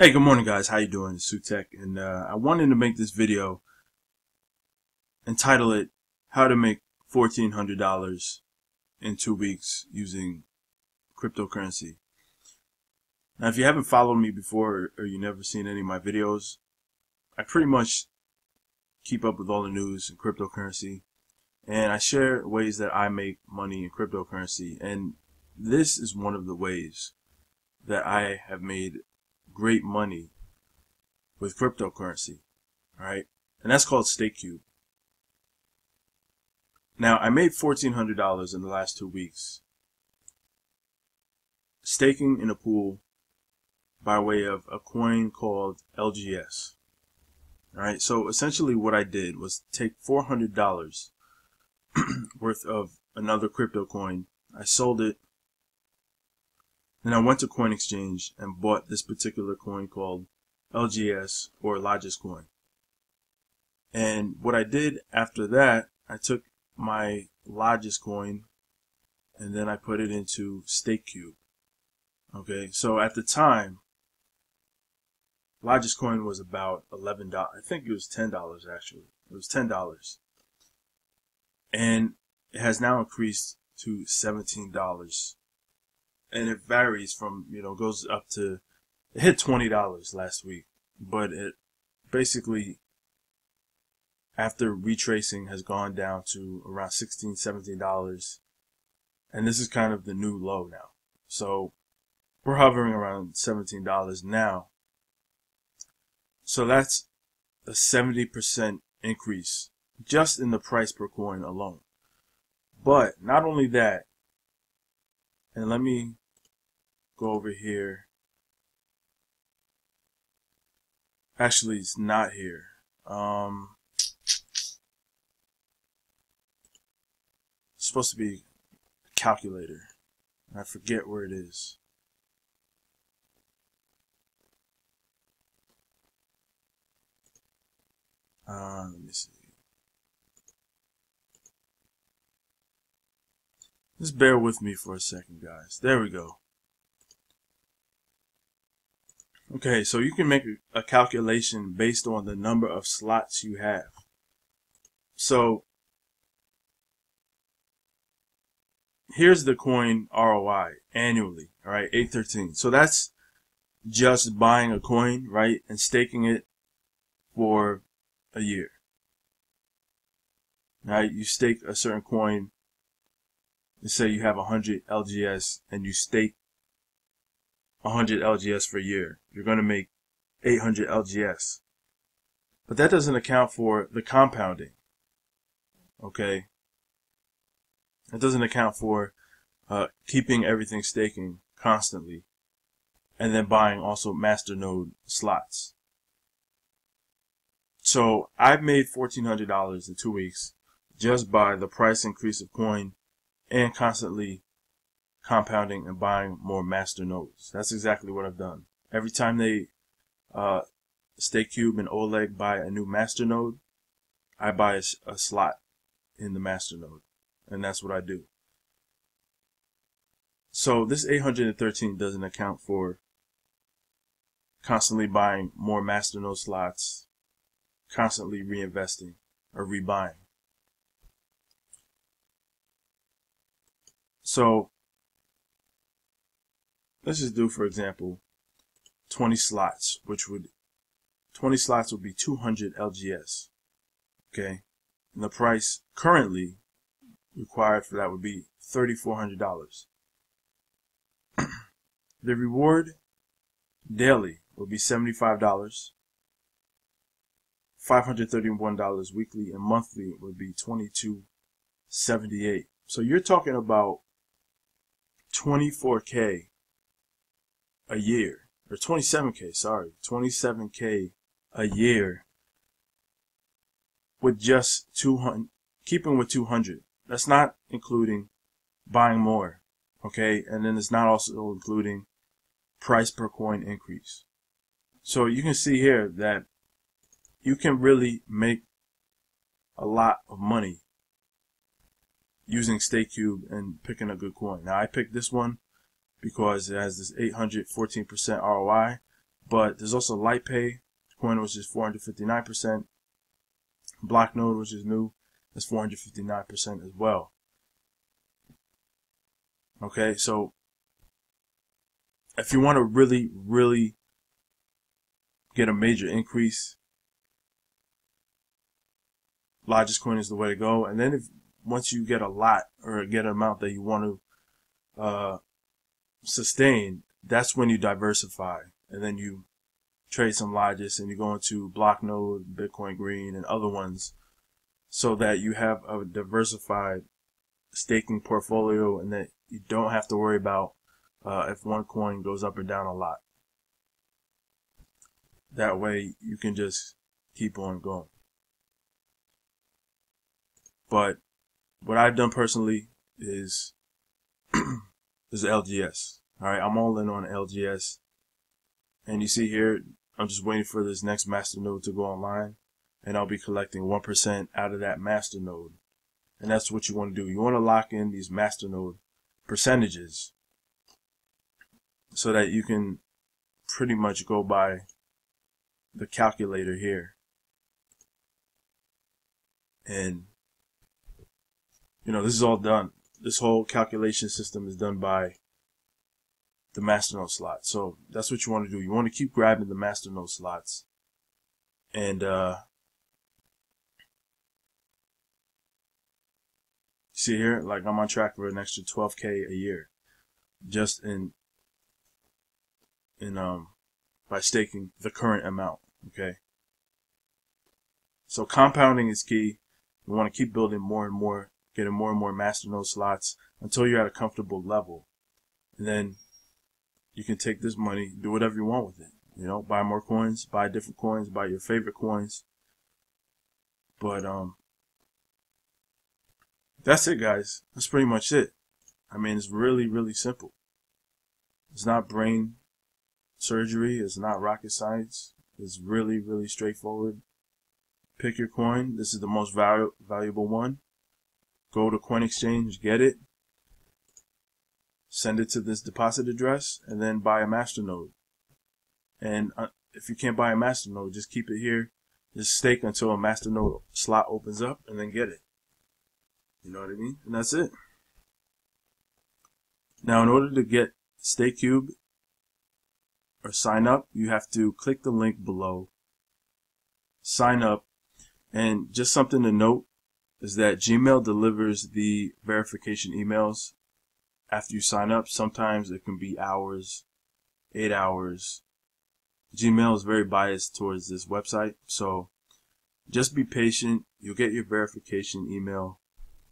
Hey, good morning, guys. How you doing? It's Sutek, and I wanted to make this video and title it "How to Make $1,400 in 2 weeks using cryptocurrency." Now, if you haven't followed me before or you never seen any of my videos, I pretty much keep up with all the news in cryptocurrency, and I share ways that I make money in cryptocurrency, and this is one of the ways that I have made great money with cryptocurrency, right? And that's called StakeCube. Now, I made $1,400 in the last 2 weeks staking in a pool by way of a coin called LGS. All right, so essentially what I did was take $400 worth of another crypto coin. I sold it. Then I went to Coin Exchange and bought this particular coin called LGS, or largest coin. And what I did after that, I took my largest coin and then I put it into StakeCube. Okay, so at the time, largest coin was about $11. I think it was $10 actually. It was $10. And it has now increased to $17. And it varies from, goes up to, it hit $20 last week, but it basically, after retracing, has gone down to around $16, $17. And this is kind of the new low now. So we're hovering around $17 now. So that's a 70% increase just in the price per coin alone. But not only that, and let me go over here. Actually, it's not here. It's supposed to be a calculator. I forget where it is. Let me see. Just bear with me for a second, guys. There we go. Okay, so you can make a calculation based on the number of slots you have. So here's the coin ROI annually, all right, 813. So that's just buying a coin, right, and staking it for a year. Right, you stake a certain coin. Let's say you have 100 LGS and you stake 100 LGS for a year. You're going to make 800 LGS. But that doesn't account for the compounding. Okay? It doesn't account for keeping everything staking constantly and then buying also masternode slots. So I've made $1,400 in 2 weeks just by the price increase of coin and constantly compounding and buying more master nodes. That's exactly what I've done. Every time they StakeCube and Oleg buy a new master node, I buy a slot in the master node, and that's what I do. So this 813 doesn't account for constantly buying more master node slots, constantly reinvesting or rebuying. So let's just do, for example, 20 slots, 20 slots would be 200 LGS. Okay, and the price currently required for that would be $3,400. The reward daily would be $75, $531 weekly, and monthly would be $22.78. So you're talking about 24K a year, or 27K, sorry, 27K a year with just 200, keeping with 200. That's not including buying more, okay? And then it's not also including price per coin increase. So you can see here that you can really make a lot of money using StakeCube and picking a good coin. Now I picked this one because it has this 814% ROI, But there's also LightPay coin, which is 459%. Blocknode, which is new, is 459% as well. Okay, so if you want to really get a major increase, largest coin is the way to go. And then once you get a lot, or get an amount that you want to sustain, that's when you diversify, and then you trade some largest, and you go into Blocknode, Bitcoin Green, and other ones, so that you have a diversified staking portfolio, and that you don't have to worry about if one coin goes up or down a lot. That way you can just keep on going. But what I've done personally is LGS. Alright, I'm all in on LGS. And you see here, I'm just waiting for this next masternode to go online, and I'll be collecting 1% out of that masternode. And that's what you want to do. You want to lock in these masternode percentages so that you can pretty much go by the calculator here. And you know, this is all done. This whole calculation system is done by the masternode slot. So that's what you want to do. You want to keep grabbing the masternode slots. And see here, like I'm on track for an extra 12K a year, just by staking the current amount. Okay. So compounding is key. You want to keep building more and more, getting more and more masternode slots until you're at a comfortable level, and then you can take this money, do whatever you want with it. You know, buy more coins, buy different coins, buy your favorite coins. But that's it, guys. That's pretty much it. I mean, it's really simple. It's not brain surgery. It's not rocket science. It's really straightforward. Pick your coin. This is the most valuable one. Go to Coin Exchange, get it, send it to this deposit address, and then buy a masternode. And if you can't buy a masternode, just keep it here. Just stake until a masternode slot opens up, and then get it. You know what I mean? And that's it. Now, in order to get StakeCube or sign up, you have to click the link below, sign up, and just something to note is that Gmail delivers the verification emails after you sign up. Sometimes it can be hours, 8 hours. Gmail is very biased towards this website, so just be patient. You'll get your verification email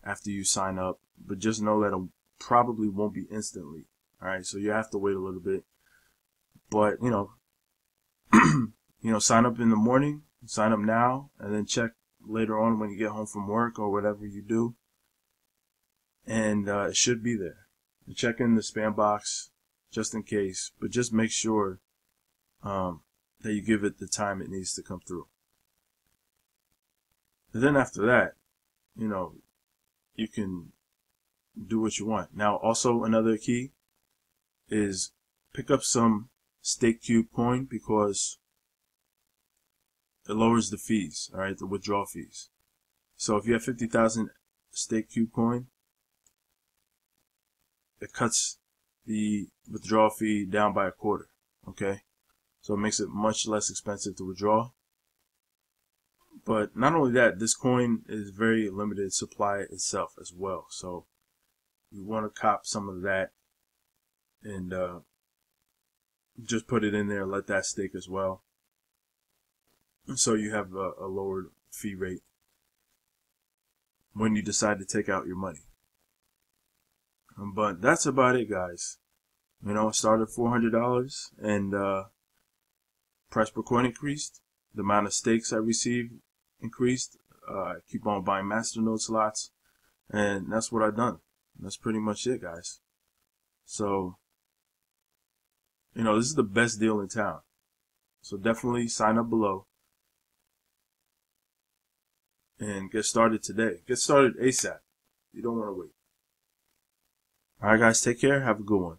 after you sign up, but just know that it probably won't be instantly. Alright, so you have to wait a little bit. But, you know, sign up in the morning, sign up now, and then check later on when you get home from work or whatever you do. And it should be there. And check in the spam box just in case, but just make sure that you give it the time it needs to come through. And then after that, you know, you can do what you want. Now, also another key is pick up some StakeCube coin, because it lowers the fees, all right, the withdrawal fees. So if you have 50,000 StakeCube coin, it cuts the withdrawal fee down by a quarter, okay? So it makes it much less expensive to withdraw. But not only that, this coin is very limited supply itself as well. So you want to cop some of that and just put it in there, let that stake as well. So you have a lowered fee rate when you decide to take out your money. But that's about it, guys. You know, I started $400 and price per coin increased. The amount of stakes I received increased. I keep on buying masternode slots, and that's what I've done. That's pretty much it, guys. So, you know, this is the best deal in town. So definitely sign up below and get started today. Get started ASAP. You don't want to wait. Alright, guys, take care. Have a good one.